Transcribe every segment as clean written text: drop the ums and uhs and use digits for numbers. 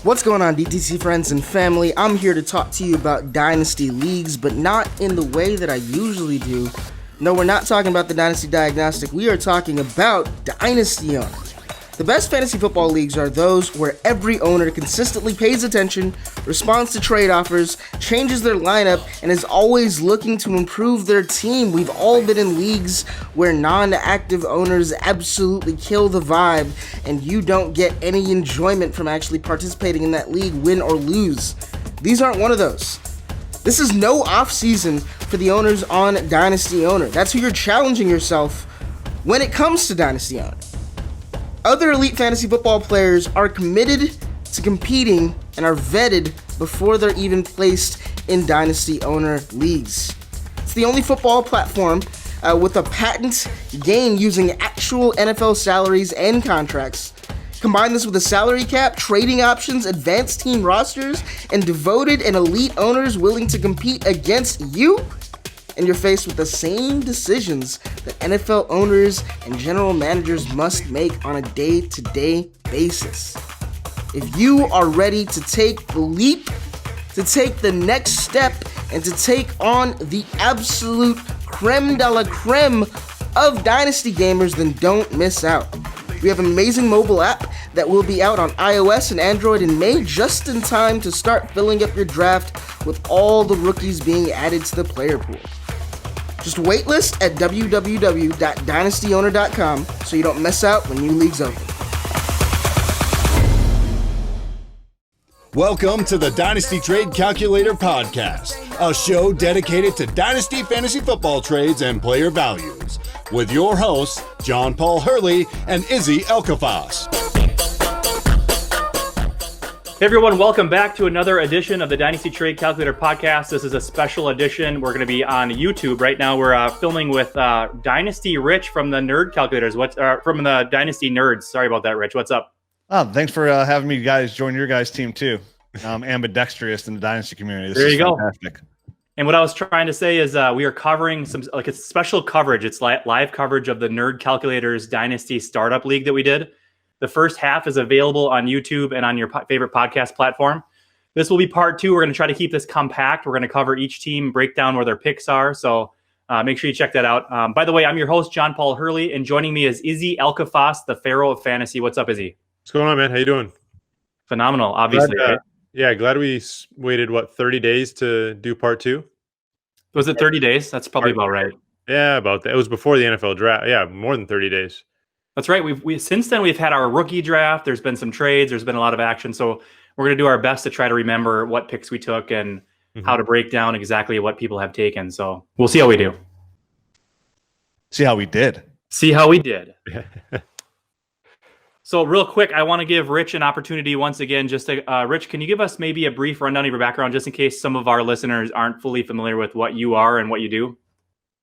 What's going on, DTC friends and family? I'm here to talk to you about Dynasty Leagues, but not in the way that I usually do. No, we're not talking about the Dynasty Diagnostic. We are talking about Dynasty Owner. The best fantasy football leagues are those where every owner consistently pays attention, responds to trade offers, changes their lineup, and is always looking to improve their team. We've all been in leagues where non-active owners absolutely kill the vibe, and you don't get any enjoyment from actually participating in that league, win or lose. These aren't one of those. This is no off-season for the owners on Dynasty Owner. That's who you're challenging yourself when it comes to Dynasty Owner. Other elite fantasy football players are committed to competing and are vetted before they're even placed in Dynasty Owner leagues. It's the only football platform with a patent game using actual NFL salaries and contracts. Combine this with a salary cap, trading options, advanced team rosters, and devoted and elite owners willing to compete against you, and you're faced with the same decisions that NFL owners and general managers must make on a day-to-day basis. If you are ready to take the leap, to take the next step, and to take on the absolute creme de la creme of Dynasty gamers, then don't miss out. We have an amazing mobile app that will be out on iOS and Android in May, just in time to start filling up your draft with all the rookies being added to the player pool. Just waitlist at www.dynastyowner.com so you don't miss out when new leagues open. Welcome to the Dynasty Trade Calculator Podcast, a show dedicated to Dynasty fantasy football trades and player values, with your hosts, John Paul Hurley and Izzy Elkaffas. Hey everyone, welcome back to another edition of the Dynasty Trade Calculator Podcast. This is a special edition. We're going to be on YouTube right now. We're filming with Dynasty Rich from the Nerd Calculators. From the Dynasty Nerds? Sorry about that, Rich. What's up? Oh, thanks for having me guys join your guys' team too. Ambidextrous in the Dynasty community. There you go. Fantastic. And what I was trying to say is we are covering some a special coverage. It's live coverage of the Nerd Calculators Dynasty Startup League that we did. The first half is available on YouTube and on your favorite podcast platform. This will be part two. We're going to try to keep this compact. We're going to cover each team, break down where their picks are. So make sure you check that out. By the way, I'm your host, John Paul Hurley, and joining me is Izzy Elkaffas, the Pharaoh of Fantasy. What's up, Izzy? What's going on, man? How you doing? Phenomenal, obviously. Glad, glad we waited, 30 days to do part two? Was it 30 days? That's probably about right. Yeah, about that. It was before the NFL draft. Yeah, more than 30 days. That's right. Since then we've had our rookie draft. There's been some trades. There's been a lot of action. So we're going to do our best to try to remember what picks we took and how to break down exactly what people have taken. So we'll see how we do. See how we did. So real quick, I want to give Rich an opportunity once again. Just to, Rich, can you give us maybe a brief rundown of your background, just in case some of our listeners aren't fully familiar with what you are and what you do?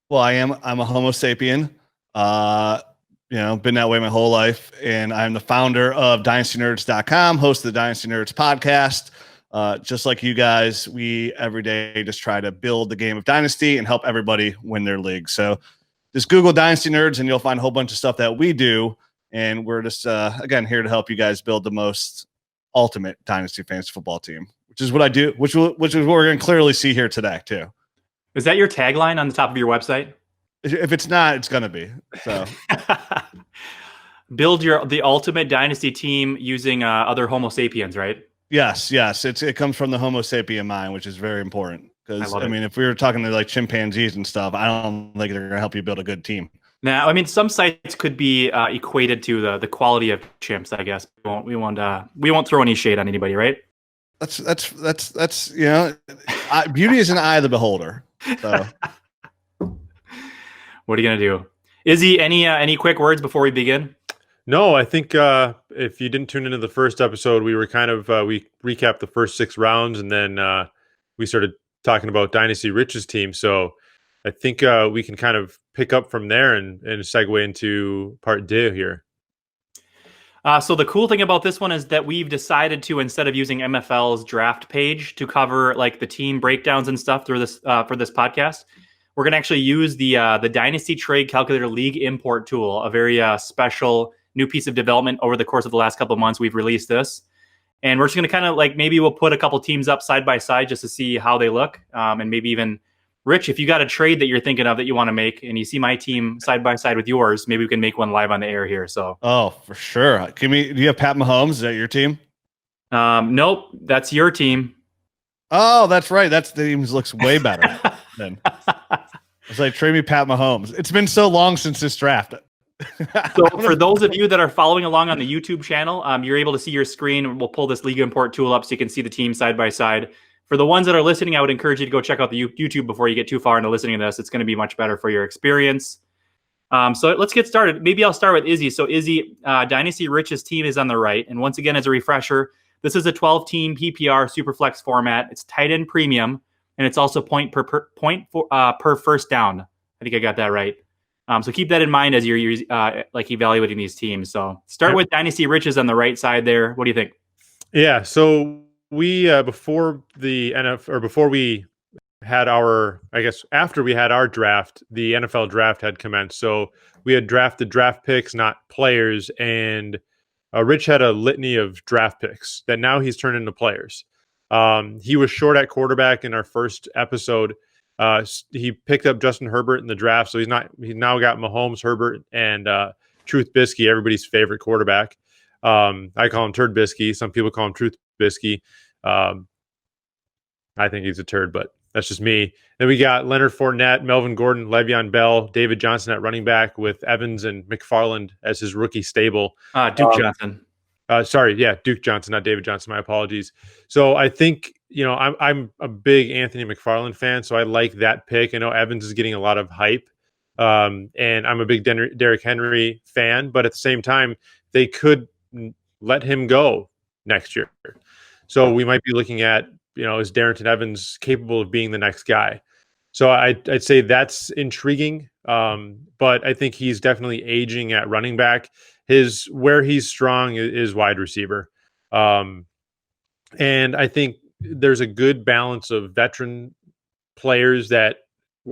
Well, I'm a Homo sapien. Been that way my whole life. And I'm the founder of dynastynerds.com, host of the Dynasty Nerds podcast. Just like you guys, we every day just try to build the game of Dynasty and help everybody win their league. So just Google Dynasty Nerds and you'll find a whole bunch of stuff that we do. And we're just, again, here to help you guys build the most ultimate Dynasty fantasy football team, which is what I do, which is what we're going to clearly see here today, too. Is that your tagline on the top of your website? If it's not, it's going to be. So build the ultimate Dynasty team using other Homo sapiens, right? Yes. It comes from the Homo sapien mind, which is very important. Because, if we were talking to like chimpanzees and stuff, I don't think they're going to help you build a good team. Now, some sites could be equated to the quality of chimps, I guess. We won't throw any shade on anybody, right? That's beauty is an eye of the beholder. So. What are you gonna do, Izzy? Any quick words before we begin? No, I think if you didn't tune into the first episode, we were we recapped the first 6 rounds, and then we started talking about Dynasty Rich's team. So I think we can kind of pick up from there and segue into part 2 here. So the cool thing about this one is that we've decided to, instead of using MFL's draft page to cover like the team breakdowns and stuff through this for this podcast, we're going to actually use the Dynasty Trade Calculator League Import tool, a very special new piece of development over the course of the last couple of months. We've released this, And we're just going to kind of like, maybe we'll put a couple teams up side by side just to see how they look. And maybe even, Rich, if you got a trade that you're thinking of that you want to make and you see my team side by side with yours, maybe we can make one live on the air here. So, oh, for sure. Do you have Pat Mahomes? Is that your team? Nope, that's your team. Oh, that's right. That team looks way better. Then it's like, trade me Pat Mahomes. It's been so long since this draft. So for those of you that are following along on the YouTube channel, you're able to see your screen. We'll pull this League Import tool up so you can see the team side by side. For the ones that are listening, I would encourage you to go check out the YouTube before you get too far into listening to this. It's going to be much better for your experience. So let's get started. Maybe I'll start with Izzy. So Izzy, Dynasty Rich's team is on the right. And once again, as a refresher, this is a 12-team PPR Superflex format. It's tight end premium, and it's also point per first down. I think I got that right. So keep that in mind as you're evaluating these teams. So start with Dynasty Rich's on the right side there. What do you think? Yeah. So we before we had our, I guess after we had our draft, the NFL draft had commenced. So we had drafted draft picks, not players, and Rich had a litany of draft picks that now he's turned into players. He was short at quarterback in our first episode. He picked up Justin Herbert in the draft, so he's now got Mahomes, Herbert, and Truth Bisky, everybody's favorite quarterback. I call him Turd Bisky. Some people call him Truth Bisky. I think he's a turd, but that's just me. Then we got Leonard Fournette, Melvin Gordon, Le'Veon Bell, David Johnson at running back with Evans and McFarland as his rookie stable. Duke Johnson. Duke Johnson, not David Johnson. My apologies. So I think, I'm a big Anthony McFarland fan, so I like that pick. I know Evans is getting a lot of hype, and I'm a big Derrick Henry fan, but at the same time, they could let him go next year. So we might be looking at, is Darrington Evans capable of being the next guy? So I'd say that's intriguing, but I think he's definitely aging at running back. Where he's strong is wide receiver. And I think there's a good balance of veteran players that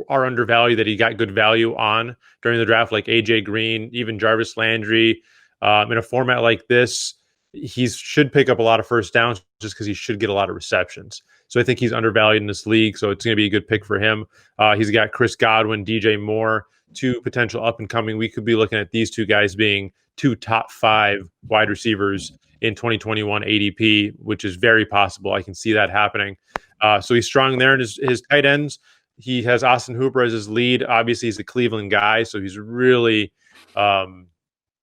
are undervalued that he got good value on during the draft, like AJ Green, even Jarvis Landry. In a format like this, he should pick up a lot of first downs just because he should get a lot of receptions. So I think he's undervalued in this league. So it's going to be a good pick for him. He's got Chris Godwin, DJ Moore, two potential up and coming. We could be looking at these two guys being two top 5 wide receivers in 2021 ADP, which is very possible. I can see that happening. So he's strong there in his tight ends. He has Austin Hooper as his lead. Obviously, he's a Cleveland guy, so he's really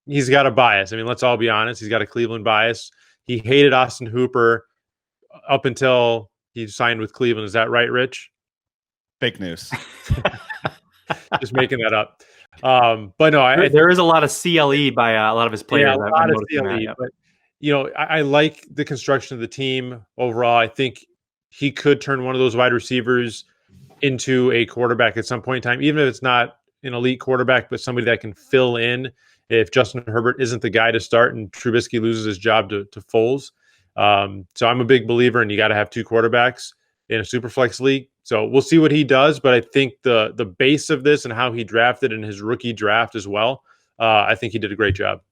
he's got a bias. I mean, let's all be honest. He's got a Cleveland bias. He hated Austin Hooper up until he signed with Cleveland. Is that right, Rich? Fake news. Just making that up. But no, there is a lot of CLE by a lot of his players. Yeah, a lot of CLE. But I like the construction of the team overall. I think he could turn one of those wide receivers into a quarterback at some point in time, even if it's not an elite quarterback, but somebody that can fill in if Justin Herbert isn't the guy to start and Trubisky loses his job to Foles. So I'm a big believer in you got to have 2 quarterbacks in a Superflex league. So we'll see what he does, but I think the base of this and how he drafted in his rookie draft as well, I think he did a great job.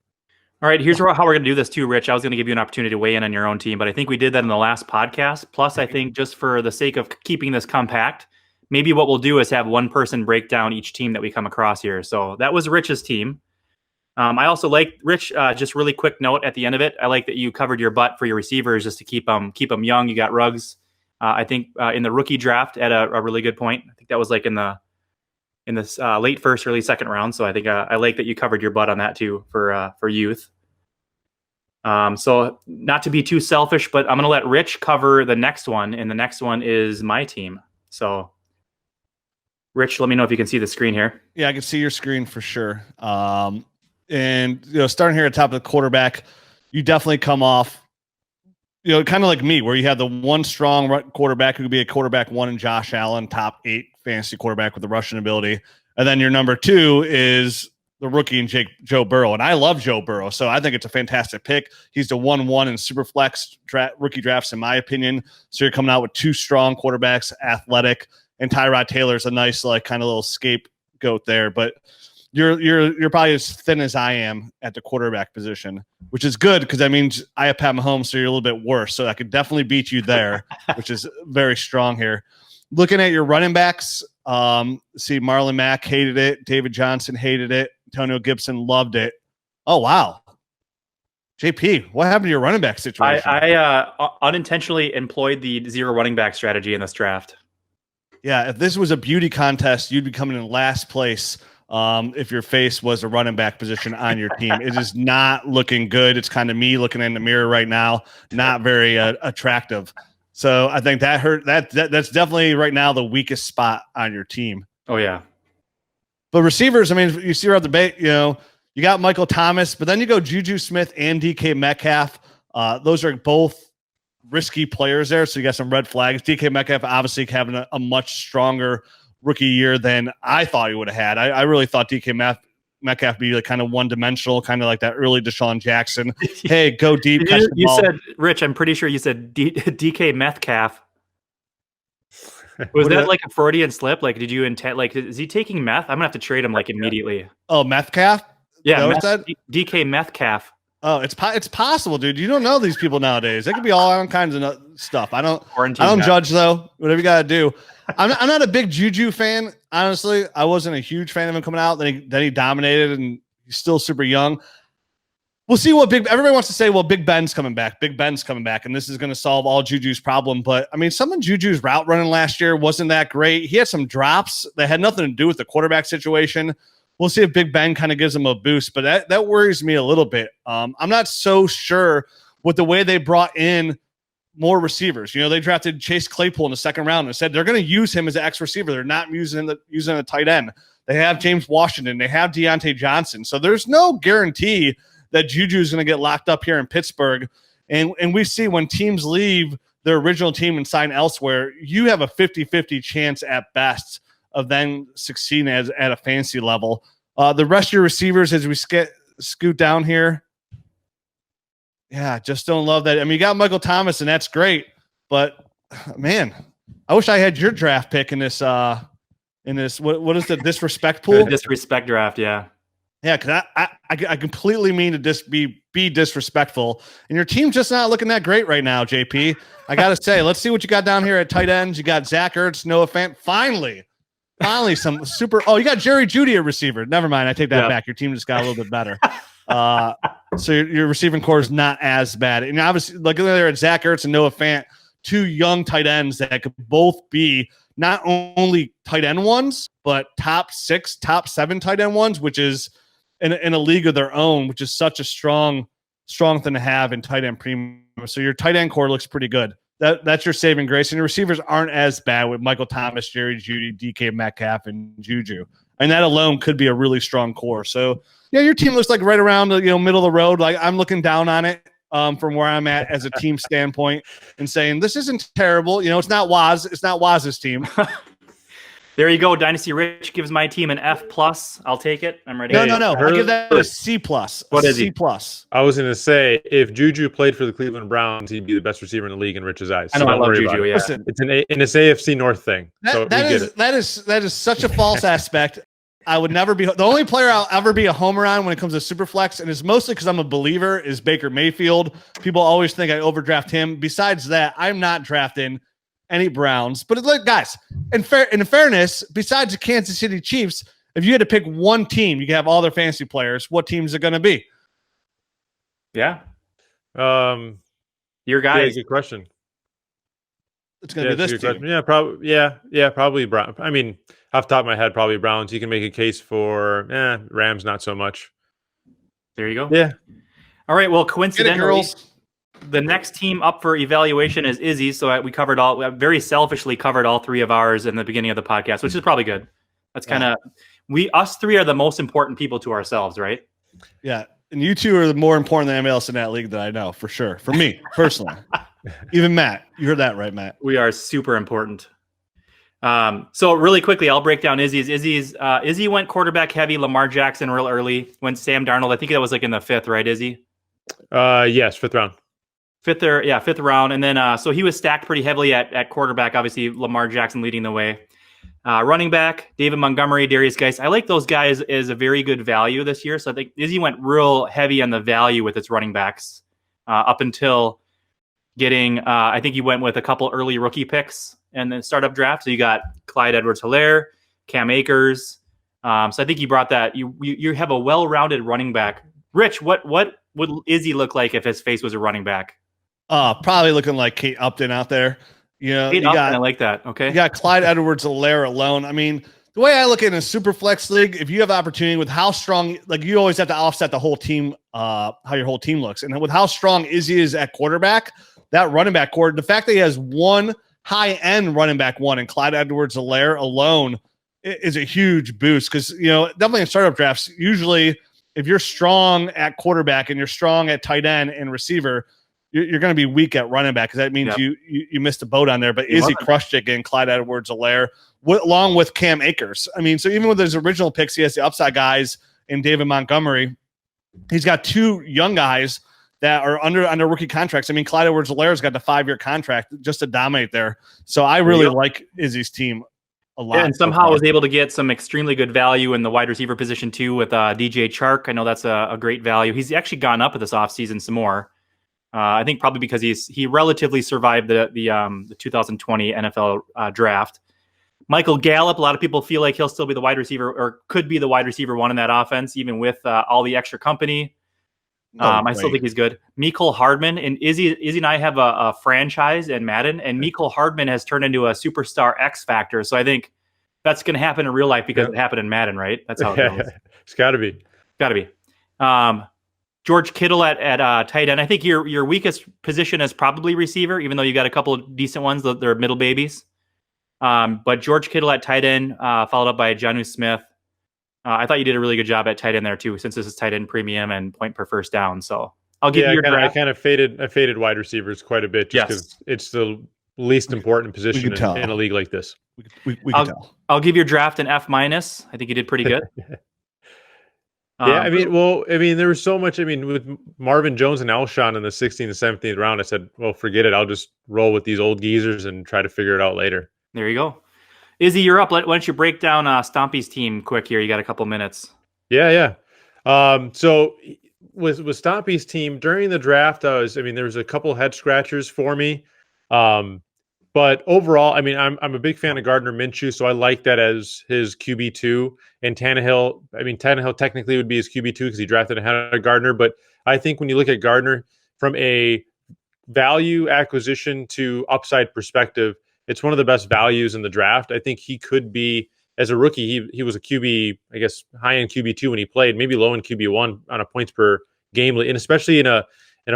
All right, here's how we're going to do this too, Rich. I was going to give you an opportunity to weigh in on your own team, but I think we did that in the last podcast. Plus, I think just for the sake of keeping this compact, maybe what we'll do is have one person break down each team that we come across here. So that was Rich's team. I also like, Rich, just really quick note at the end of it. I like that you covered your butt for your receivers just to keep them young. You got Ruggs, I think, in the rookie draft at a really good point. I think that was like in this late first, early second round. So I think I like that you covered your butt on that too for youth. So not to be too selfish, but I'm going to let Rich cover the next one. And the next one is my team. So Rich, let me know if you can see the screen here. Yeah, I can see your screen for sure. And, starting here at the top of the quarterback, you definitely come off, kind of like me, where you have the one strong quarterback who could be a quarterback 1 in Josh Allen, top 8 fantasy quarterback with the rushing ability. And then your number 2 is the rookie in Joe Burrow. And I love Joe Burrow, so I think it's a fantastic pick. He's the 1-1 in Superflex rookie drafts, in my opinion. So you're coming out with 2 strong quarterbacks, athletic, and Tyrod Taylor's a nice, kind of little scapegoat there. But you're probably as thin as I am at the quarterback position, which is good because that means I have Pat Mahomes, so you're a little bit worse. So I could definitely beat you there, which is very strong here. Looking at your running backs, see Marlon Mack hated it, David Johnson hated it, Antonio Gibson loved it. Oh wow, JP, what happened to your running back situation? I unintentionally employed the 0 running back strategy in this draft. Yeah, if this was a beauty contest, you'd be coming in last place. If your face was a running back position on your team, it is not looking good. It's kind of me looking in the mirror right now, not very attractive. So I think that hurt. That's definitely right now the weakest spot on your team. Oh yeah, but receivers, I mean, you see around the debate, you got Michael Thomas, but then you go Juju Smith and DK Metcalf. Those are both risky players there, so you got some red flags. DK Metcalf obviously having a much stronger rookie year than I thought he would have had. I really thought DK Metcalf would be like kind of one-dimensional, kind of like that early Deshaun Jackson. Hey, go deep. You said, Rich, I'm pretty sure you said DK Metcalf. Was that like a Freudian slip? Like, did you intend? Like, is he taking meth? I'm gonna have to trade him like immediately. Oh, Metcalf? Yeah, DK Metcalf. Oh, it's possible, dude. You don't know these people nowadays. They could be all kinds of stuff. I don't judge though. Whatever you got to do. I'm not a big Juju fan, honestly. I wasn't a huge fan of him coming out. Then he dominated, and he's still super young. We'll see what everybody wants to say. Well, Big Ben's coming back. Big Ben's coming back, and this is going to solve all Juju's problem. But I mean, some of Juju's route running last year wasn't that great. He had some drops that had nothing to do with the quarterback situation. We'll see if Big Ben kind of gives him a boost, but that worries me a little bit. I'm not so sure with the way they brought in more receivers. They drafted Chase Claypool in the second round and said they're going to use him as an X receiver. They're not using a tight end. They have James Washington. They have Deontay Johnson. So there's no guarantee that Juju is going to get locked up here in Pittsburgh. And we see when teams leave their original team and sign elsewhere, you have a 50-50 chance at best of then succeeding at a fantasy level. The rest of your receivers, as we scoot down here, just don't love that. I mean, you got Michael Thomas, and that's great. But man, I wish I had your draft pick in this. What is the disrespect pool? Disrespect draft, yeah. Yeah, because I completely mean to be disrespectful, and your team's just not looking that great right now, JP. I gotta say, let's see what you got down here at tight ends. You got Zach Ertz, Noah Fant. Finally, some super. Oh, you got Jerry Jeudy, a receiver. Never mind, I take that back. Your team just got a little bit better. So your receiving core is not as bad. And obviously, looking there at Zach Ertz and Noah Fant, 2 young tight ends that could both be not only tight end ones, but top 6, top 7 tight end ones, which is in a league of their own, which is such a strong thing to have in tight end premium. So your tight end core looks pretty good. That's your saving grace. And your receivers aren't as bad with Michael Thomas, Jerry Jeudy, DK Metcalf, and Juju. And that alone could be a really strong core. So, yeah, your team looks like right around the middle of the road. Like I'm looking down on it from where I'm at as a team standpoint and saying this isn't terrible. It's not Waz. It's not Waz's team. There you go. Dynasty Rich gives my team an F+. I'll take it. I'm ready. No. I give that a C+. What is C+. I was going to say, if Juju played for the Cleveland Browns, he'd be the best receiver in the league in Rich's eyes. I know, I love Juju, yeah. Listen, it's an AFC North thing. That is such a false aspect. I would never be the only player I'll ever be a homer on when it comes to Superflex, and it's mostly because I'm a believer, is Baker Mayfield. People always think I overdraft him. Besides that, I'm not drafting any Browns. But look, guys, in fairness, besides the Kansas City Chiefs, if you had to pick one team, you could have all their fantasy players. What team is it going to be? Yeah. Your guy. guy. Yeah, good question. It's going to be this team. Yeah, probably. Yeah, probably Brown. I mean, off the top of my head, probably Browns. You can make a case for Rams, not so much. There you go. Yeah. All right. Well, coincidentally, the next team up for evaluation is Izzy. So we very selfishly covered all 3 of ours in the beginning of the podcast, which is probably good. That's kind of us 3 are the most important people to ourselves, right? Yeah. And you 2 are more important than anybody else in that league that I know, for sure. For me, personally. Even Matt. You heard that right, Matt. We are super important. So really quickly, I'll break down Izzy's. Izzy went quarterback heavy, Lamar Jackson real early. Went Sam Darnold. I think that was like in the 5th, right, Izzy? Yes, 5th round. 5th round. And then so he was stacked pretty heavily at quarterback, obviously Lamar Jackson leading the way. Running back, David Montgomery, Darius Geis. I like those guys as a very good value this year. So I think Izzy went real heavy on the value with its running backs up until getting, I think he went with a couple early rookie picks and then startup draft. So you got Clyde Edwards-Helaire, Cam Akers. So I think you brought that. You have a well-rounded running back. Rich, what would Izzy look like if his face was a running back? Probably looking like Kate Upton out there. Kate Upton, I like that. Okay. You got Clyde Edwards-Helaire alone. I mean, the way I look at it in a super flex league, if you have opportunity with how strong, like you always have to offset the whole team, how your whole team looks. And with how strong Izzy is at quarterback, that running back core, the fact that he has one high-end running back one and Clyde Edwards-Helaire alone is a huge boost. Because, definitely in startup drafts, usually if you're strong at quarterback and you're strong at tight end and receiver, you're going to be weak at running back because that means you missed a boat on there. But Izzy crushed it again, Clyde Edwards-Helaire, along with Cam Akers. I mean, so even with his original picks, he has the upside guys in David Montgomery. He's got two young guys that are under rookie contracts. I mean, Clyde Edwards-Helaire's got the 5-year contract just to dominate there. So I really like Izzy's team a lot. Yeah, and somehow was able to get some extremely good value in the wide receiver position too with DJ Chark. I know that's a great value. He's actually gone up this offseason some more. I think probably because he relatively survived the 2020 NFL draft. Michael Gallup, a lot of people feel like he'll still be the wide receiver or could be the wide receiver one in that offense, even with all the extra company. I still think he's good. Mecole Hardman and Izzy and I have a franchise in Madden, and Mecole Hardman has turned into a superstar X factor. So I think that's going to happen in real life because it happened in Madden, right? That's how it goes. It's got to be. Got to be. George Kittle at tight end. I think your weakest position is probably receiver, even though you got a couple of decent ones. They're middle babies. But George Kittle at tight end, followed up by Jonnu Smith. I thought you did a really good job at tight end there too, since this is tight end premium and point per first down. So I'll give you your draft. I faded wide receivers quite a bit just because it's the least important position in a league like this. We can tell. I'll give your draft an F-. I think you did pretty good. There was so much. I mean, with Marvin Jones and Alshon in the 16th and 17th round, I said, well, forget it. I'll just roll with these old geezers and try to figure it out later. There you go. Izzy, you're up. Why don't you break down Stompy's team quick here? You got a couple minutes. Yeah. So with Stompy's team during the draft, there was a couple head scratchers for me. But overall, I mean, I'm a big fan of Gardner Minshew, so I like that as his QB2. And Tannehill technically would be his QB2 because he drafted ahead of Gardner. But I think when you look at Gardner from a value acquisition to upside perspective, it's one of the best values in the draft. I think he could be, as a rookie, he was a QB, I guess, high-end QB2 when he played, maybe low-end QB1 on a points per game, and especially in a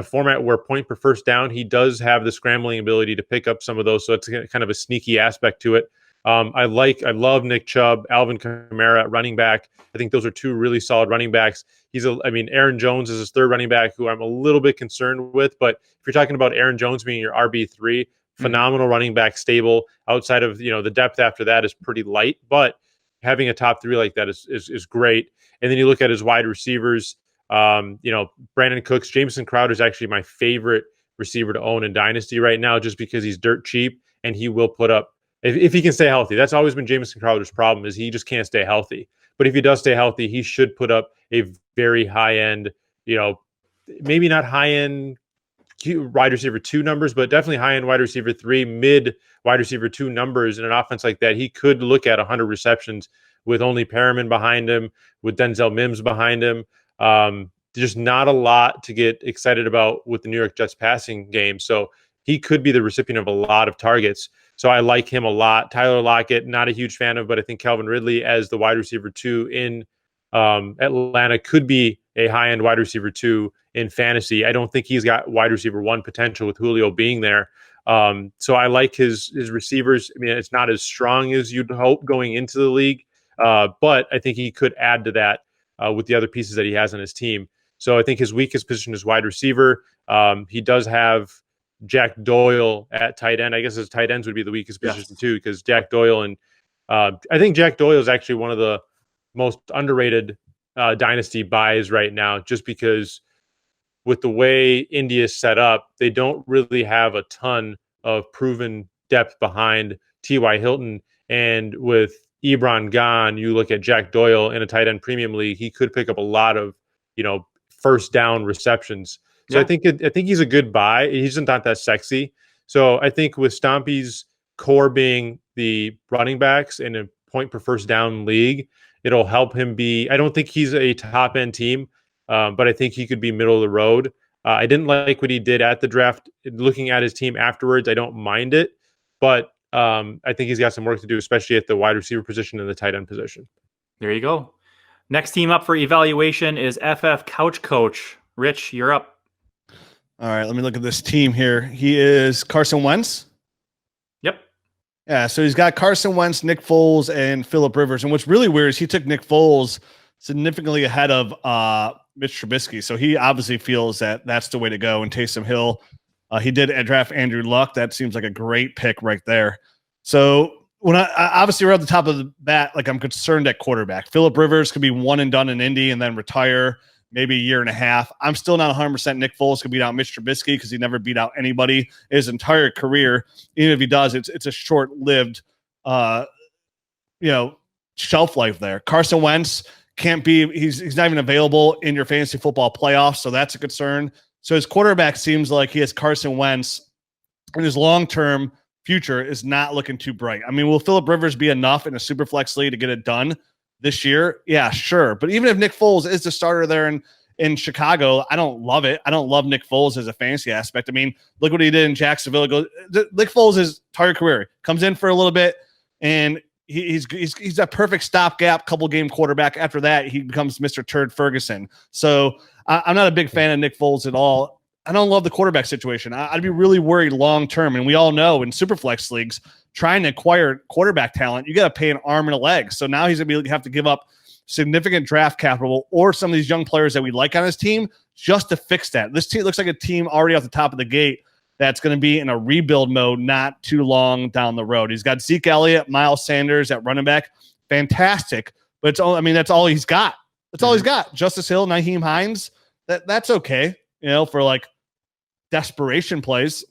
format where point per first down, he does have the scrambling ability to pick up some of those. So it's kind of a sneaky aspect to it. I love Nick Chubb, Alvin Kamara at running back. I think those are two really solid running backs. Aaron Jones is his third running back, who I'm a little bit concerned with. But if you're talking about Aaron Jones being your RB3, phenomenal running back, stable. Outside of the depth after that is pretty light, but having a top three like that is great. And then you look at his wide receivers. Brandon Cooks, Jamison Crowder is actually my favorite receiver to own in Dynasty right now, just because he's dirt cheap and he will put up if he can stay healthy. That's always been Jamison Crowder's problem, is he just can't stay healthy. But if he does stay healthy, he should put up a very high end, maybe not high end wide receiver 2 numbers, but definitely high end wide receiver 3, mid wide receiver 2 numbers in an offense like that. He could look at 100 receptions with only Perriman behind him, with Denzel Mims behind him. There's not a lot to get excited about with the New York Jets passing game. So he could be the recipient of a lot of targets. So I like him a lot. Tyler Lockett, not a huge fan of, but I think Calvin Ridley as the wide receiver 2 in Atlanta could be a high-end wide receiver 2 in fantasy. I don't think he's got wide receiver 1 potential with Julio being there. So I like his receivers. I mean, it's not as strong as you'd hope going into the league, but I think he could add to that with the other pieces that he has on his team. So I think his weakest position is wide receiver. He does have Jack Doyle at tight end. I guess his tight ends would be the weakest position too, because Jack Doyle and I think Jack Doyle is actually one of the most underrated dynasty buys right now, just because with the way India is set up, they don't really have a ton of proven depth behind T.Y. Hilton And with Ebron gone, you look at Jack Doyle in a tight end premium league, he could pick up a lot of, first down receptions. So I think he's a good buy. He's not that sexy. So I think with Stompy's core being the running backs in a point per first down league, it'll help him be. I don't think he's a top end team, but I think he could be middle of the road. I didn't like what he did at the draft. Looking at his team afterwards, I don't mind it, but I think he's got some work to do, especially at the wide receiver position and the tight end position. There you go. Next team up for evaluation is FF Couch Coach. Rich, you're up. All right, let me look at this team here. He is Carson Wentz. Yep. Yeah, so he's got Carson Wentz, Nick Foles, and Phillip Rivers. And what's really weird is he took Nick Foles significantly ahead of Mitch Trubisky. So he obviously feels that that's the way to go. And Taysom Hill, he did draft Andrew Luck. That seems like a great pick right there. So when I obviously we're at the top of the bat, like I'm concerned at quarterback. Phillip Rivers could be one and done in Indy and then retire maybe a year and a half. I'm still not 100% Nick Foles could beat out Mitch Trubisky because he never beat out anybody his entire career. Even if he does, it's a short-lived, shelf life there. Carson Wentz can't be. He's not even available in your fantasy football playoffs, so that's a concern. So his quarterback seems like he has Carson Wentz, and his long-term future is not looking too bright. I mean, will Phillip Rivers be enough in a super flex league to get it done this year? Yeah, sure. But even if Nick Foles is the starter there in Chicago, I don't love it. I don't love Nick Foles as a fantasy aspect. I mean, look what he did in Jacksonville. Nick Foles is entire career comes in for a little bit, and he's a perfect stopgap couple game quarterback. After that, he becomes Mr. Turd Ferguson. So I'm not a big fan of Nick Foles at all. I don't love the quarterback situation. I'd be really worried long term. And we all know in superflex leagues, trying to acquire quarterback talent, you got to pay an arm and a leg. So now he's going to have to give up significant draft capital or some of these young players that we like on his team just to fix that. This team looks like a team already off the top of the gate that's going to be in a rebuild mode not too long down the road. He's got Zeke Elliott, Miles Sanders at running back. Fantastic. But that's all he's got. That's all he's got. Justice Hill, Nyheim Hines. That's okay. For like desperation plays.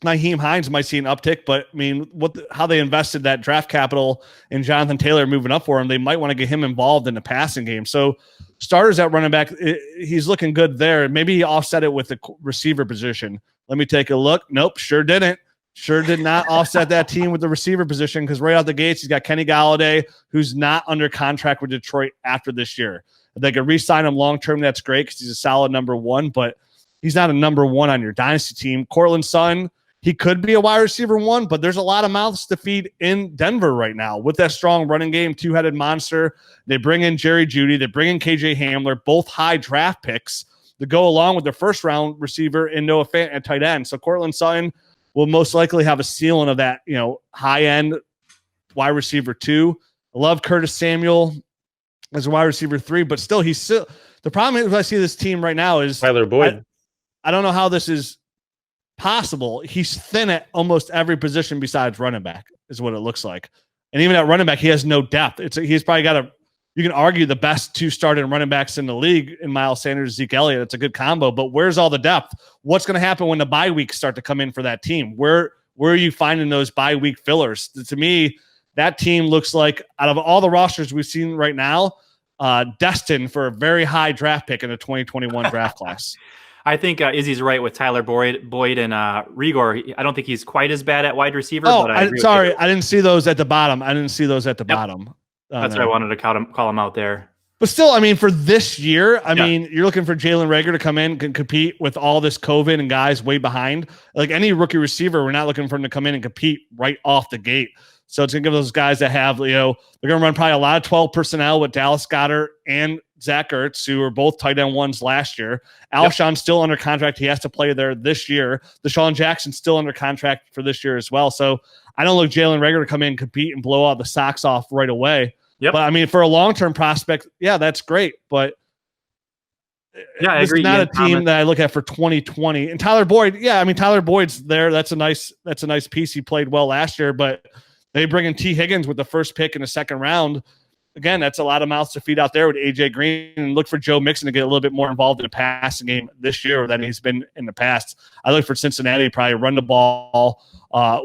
Nyheim Hines might see an uptick, but I mean, how they invested that draft capital in Jonathan Taylor moving up for him, they might want to get him involved in the passing game. So starters at running back, he's looking good there. Maybe he offset it with the receiver position. Let me take a look. Nope, sure didn't. Sure did not offset that team with the receiver position because right out the gates, he's got Kenny Galladay, who's not under contract with Detroit after this year. If they could re-sign him long-term, that's great because he's a solid number one, but he's not a number one on your dynasty team. Cortland Sutton, he could be a wide receiver one, but there's a lot of mouths to feed in Denver right now with that strong running game, two-headed monster. They bring in Jerry Jeudy. They bring in KJ Hamler, both high draft picks to go along with their first-round receiver in Noah Fant at tight end. So Cortland Sutton will most likely have a ceiling of that, high-end wide receiver 2. I love Curtis Samuel as a wide receiver 3, but still, the problem is I see this team right now is Tyler Boyd. I don't know how this is possible. He's thin at almost every position besides running back is what it looks like. And even at running back, he has no depth. He's probably got you can argue the best 2 starting running backs in the league in Miles Sanders, Zeke Elliott. It's a good combo, but where's all the depth? What's going to happen when the bye weeks start to come in for that team? Where are you finding those bye week fillers? To me, that team looks like out of all the rosters we've seen right now, destined for a very high draft pick in the 2021 draft class. I think Izzy's right with Tyler Boyd and Rigor. I don't think he's quite as bad at wide receiver. Oh, but I didn't see those at the bottom. Bottom. That's why I wanted to call him out there. But still, I mean, for this year, I mean, you're looking for Jalen Reagor to come in and compete with all this COVID and guys way behind. Like any rookie receiver, we're not looking for him to come in and compete right off the gate. So it's going to give those guys that have, they're going to run probably a lot of 12 personnel with Dallas Goedert and Zach Ertz, who were both tight end ones last year. Alshon's still under contract. He has to play there this year. Deshaun Jackson's still under contract for this year as well. So I don't look Jalen Reagor to come in and compete and blow all the socks off right away. Yep. But I mean, for a long-term prospect, yeah, that's great. But I agree. It's not a team that I look at for 2020. And Tyler Boyd, Tyler Boyd's there. That's a nice piece. He played well last year, but they bring in T. Higgins with the first pick in the second round. again, that's a lot of mouths to feed out there with AJ Green, and look for Joe Mixon to get a little bit more involved in the passing game this year than he's been in the past. I look for Cincinnati to probably run the ball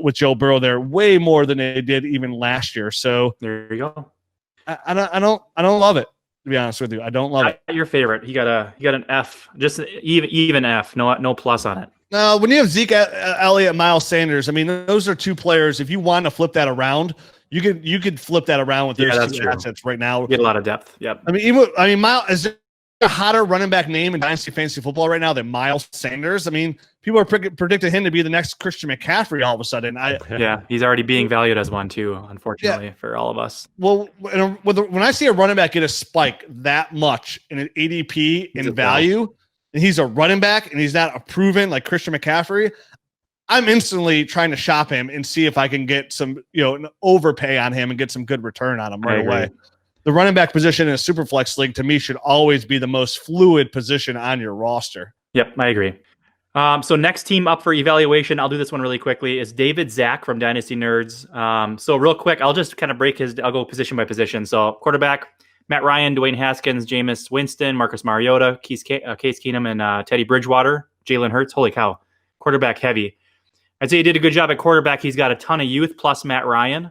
with Joe Burrow there way more than they did even last year. So there you go. I don't love it, to be honest with you. I don't love it. Your favorite? He got an F, just even F, no plus on it. No, when you have Zeke Elliott, Miles Sanders, I mean, those are two players. If you want to flip that around, you could flip that around with their assets right now. You get a lot of depth. Yep. Miles is there a hotter running back name in Dynasty Fantasy Football right now than Miles Sanders? I mean, people are predicting him to be the next Christian McCaffrey all of a sudden. Yeah, he's already being valued as one too, unfortunately, for all of us. Well, when I see a running back get a spike that much in an ADP in value, and he's a running back and he's not a proven like Christian McCaffrey, I'm instantly trying to shop him and see if I can get some, an overpay on him and get some good return on him right away. The running back position in a super flex league to me should always be the most fluid position on your roster. Yep, I agree. So next team up for evaluation, I'll do this one really quickly, is David Zach from Dynasty Nerds. So real quick, I'll just kind of I'll go position by position. So quarterback, Matt Ryan, Dwayne Haskins, Jameis Winston, Marcus Mariota, Case Keenum, and Teddy Bridgewater, Jalen Hurts. Holy cow, quarterback heavy. I'd say he did a good job at quarterback. He's got a ton of youth plus Matt Ryan,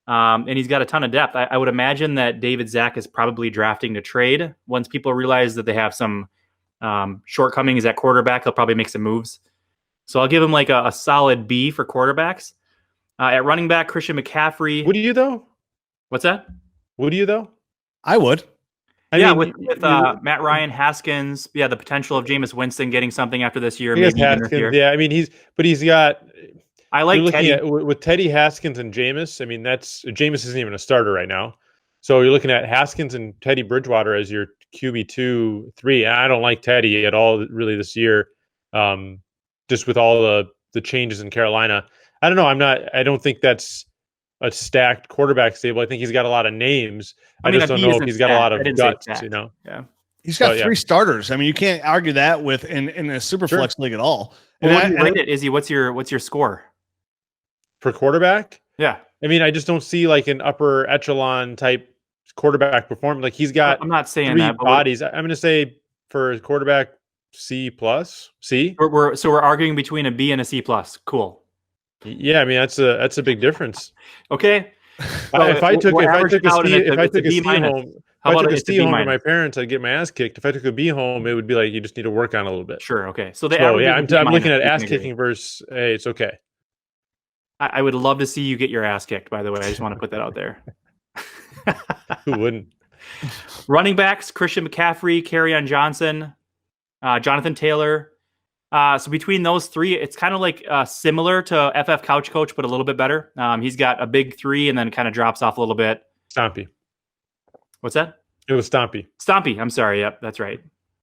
and he's got a ton of depth. I would imagine that David Zach is probably drafting to trade. Once people realize that they have some shortcomings at quarterback, he'll probably make some moves. So I'll give him like a solid B for quarterbacks. At running back, Christian McCaffrey. Would you though? What's that? Would you though? I would. I mean, with Matt Ryan, Haskins, the potential of Jameis Winston getting something after this year. Maybe Haskins, year. Yeah, I mean he's got. I like Teddy. With Teddy, Haskins, and Jameis. I mean, Jameis isn't even a starter right now, so you're looking at Haskins and Teddy Bridgewater as your QB 2, 3. And I don't like Teddy at all really this year, just with all the changes in Carolina. I don't know. I don't think that's a stacked quarterback stable. I think he's got a lot of names. I just don't know if he's got a lot of guts. Yeah. He's got 3 starters. I mean, you can't argue that with in a super flex league at all. Well, what do you rate it, Izzy? What's your score for quarterback? Yeah. I mean, I just don't see like an upper echelon type quarterback performance. Like he's got. I'm not saying 3 that bodies. I'm going to say for quarterback C+. C. We're arguing between a B and a C+. Cool. Yeah, I mean that's a big difference. Okay. If I took a C home, how about a C home to my parents, I'd get my ass kicked. If I took a B home, it would be like you just need to work on it a little bit. Sure. Okay. So I'm looking at ass kicking versus hey, it's okay. I would love to see you get your ass kicked. By the way, I just want to put that out there. Who wouldn't? Running backs: Christian McCaffrey, Kerryon Johnson, Jonathan Taylor. So between those 3, it's kind of like similar to FF Couch Coach, but a little bit better. He's got a big 3 and then kind of drops off a little bit. Stompy. What's that? It was Stompy. Stompy. I'm sorry. Yep, that's right.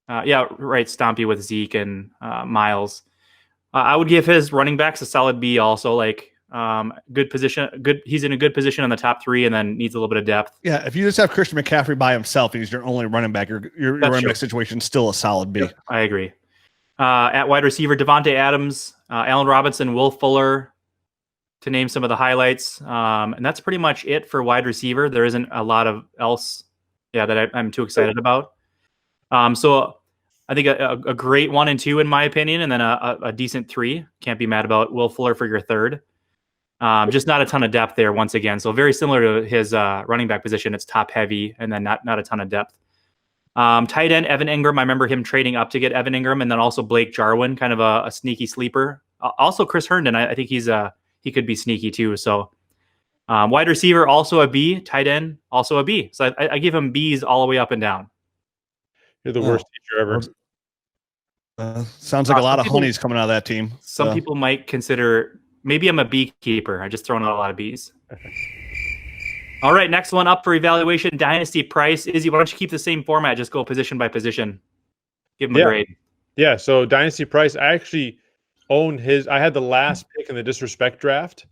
Stompy with Zeke and Miles. I would give his running backs a solid B also, like good position. Good. He's in a good position in the top 3 and then needs a little bit of depth. Yeah, if you just have Christian McCaffrey by himself and he's your only running back, your running back situation is still a solid B. Yep, I agree. At wide receiver, Devontae Adams, Allen Robinson, Will Fuller, to name some of the highlights. And that's pretty much it for wide receiver. There isn't a lot of else that I'm too excited about. So I think a great 1 and 2 in my opinion, and then a decent 3. Can't be mad about Will Fuller for your 3rd. Just not a ton of depth there once again. So very similar to his running back position. It's top heavy and then not a ton of depth. Tight end, Evan Ingram. I remember him trading up to get Evan Ingram, and then also Blake Jarwin, kind of a sneaky sleeper. Also Chris Herndon. I think he could be sneaky too. So wide receiver, also a B. Tight end, also a B. So I give him Bs all the way up and down. You're the worst teacher ever. Sounds like a lot of honeys coming out of that team. Some people might consider, maybe I'm a B keeper. I just thrown out a lot of Bs. All right, next one up for evaluation, Dynasty Price. Izzy, why don't you keep the same format? Just go position by position. Give him a grade. Yeah, so Dynasty Price, I actually own his. I had the last pick in the disrespect draft,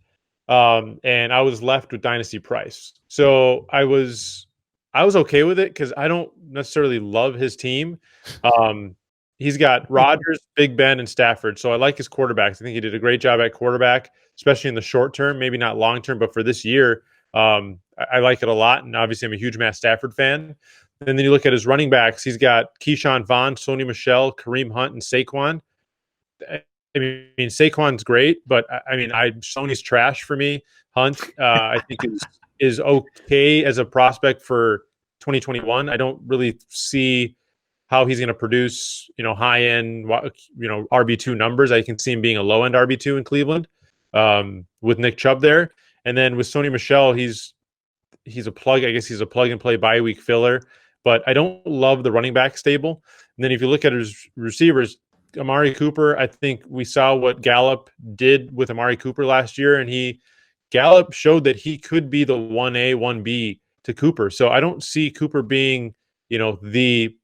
and I was left with Dynasty Price. So I was okay with it because I don't necessarily love his team. He's got Rodgers, Big Ben, and Stafford. So I like his quarterbacks. I think he did a great job at quarterback, especially in the short term, maybe not long term, but for this year, I like it a lot, and obviously I'm a huge Matt Stafford fan. And then you look at his running backs. He's got Keyshawn Vaughn, Sony Michel, Kareem Hunt, and Saquon. I mean, Saquon's great, but Sony's trash for me. Hunt, I think is okay as a prospect for 2021. I don't really see how he's going to produce, high end, RB2 numbers. I can see him being a low end RB2 in Cleveland with Nick Chubb there. And then with Sony Michel, he's a plug. I guess he's a plug and play bye week filler. But I don't love the running back stable. And then if you look at his receivers, Amari Cooper, I think we saw what Gallup did with Amari Cooper last year, and Gallup showed that he could be the 1A, 1B to Cooper. So I don't see Cooper being, the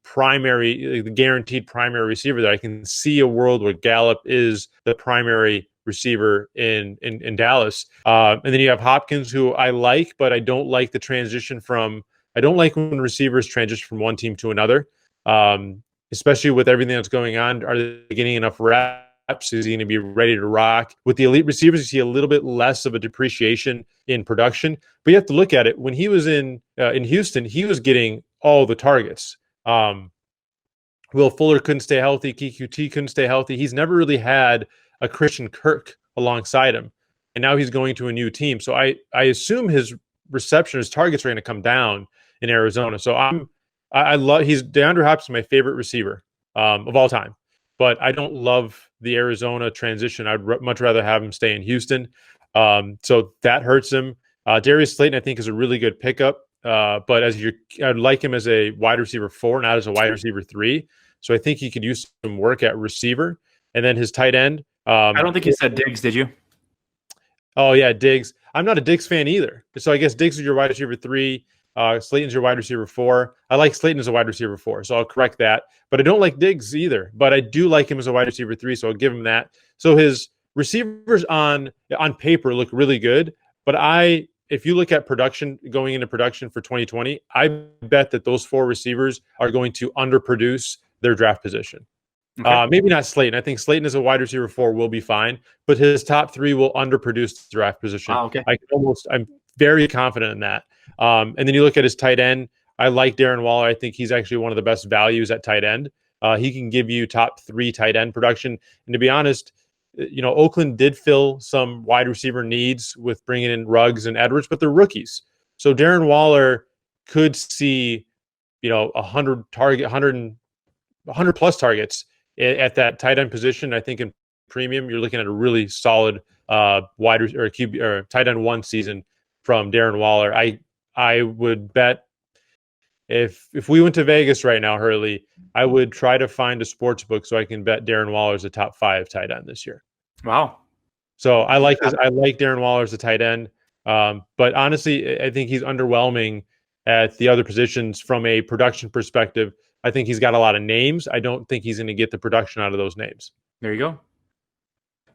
guaranteed primary receiver there. I can see a world where Gallup is the primary receiver in Dallas. And then you have Hopkins, who I like, but I don't like the transition I don't like when receivers transition from one team to another, especially with everything that's going on. Are they getting enough reps? Is he going to be ready to rock? With the elite receivers, you see a little bit less of a depreciation in production. But you have to look at it. When he was in Houston, he was getting all the targets. Will Fuller couldn't stay healthy. KQT couldn't stay healthy. He's never really had a Christian Kirk alongside him. And now he's going to a new team. So I assume his targets are going to come down in Arizona. So I love DeAndre Hopkins is my favorite receiver of all time, but I don't love the Arizona transition. I'd much rather have him stay in Houston. So that hurts him. Darius Slayton, I think, is a really good pickup. But I'd like him as a wide receiver 4, not as a wide receiver 3. So I think he could use some work at receiver. And then his tight end. I don't think you said Diggs, did you? Oh yeah, Diggs. I'm not a Diggs fan either. So I guess Diggs is your wide receiver 3. Slayton's your wide receiver 4. I like Slayton as a wide receiver 4, so I'll correct that. But I don't like Diggs either. But I do like him as a wide receiver 3, so I'll give him that. So his receivers on paper look really good. But if you look at production going into production for 2020, I bet that those 4 receivers are going to underproduce their draft position. Okay. Maybe not Slayton. I think Slayton as a wide receiver 4 will be fine, but his top 3 will underproduce the draft position. Okay. I'm very confident in that. And then you look at his tight end. I like Darren Waller. I think he's actually one of the best values at tight end. He can give you top 3 tight end production. And to be honest, Oakland did fill some wide receiver needs with bringing in Ruggs and Edwards, but they're rookies. So Darren Waller could see, 100 plus targets at that tight end position. I think in premium, you're looking at a really solid wide or QB or tight end 1 season from Darren Waller. I would bet if we went to Vegas right now, Hurley, I would try to find a sports book so I can bet Darren Waller as a top 5 tight end this year. Wow. So I like Darren Waller as a tight end. But honestly, I think he's underwhelming at the other positions from a production perspective. I think he's got a lot of names. I don't think he's going to get the production out of those names. There you go.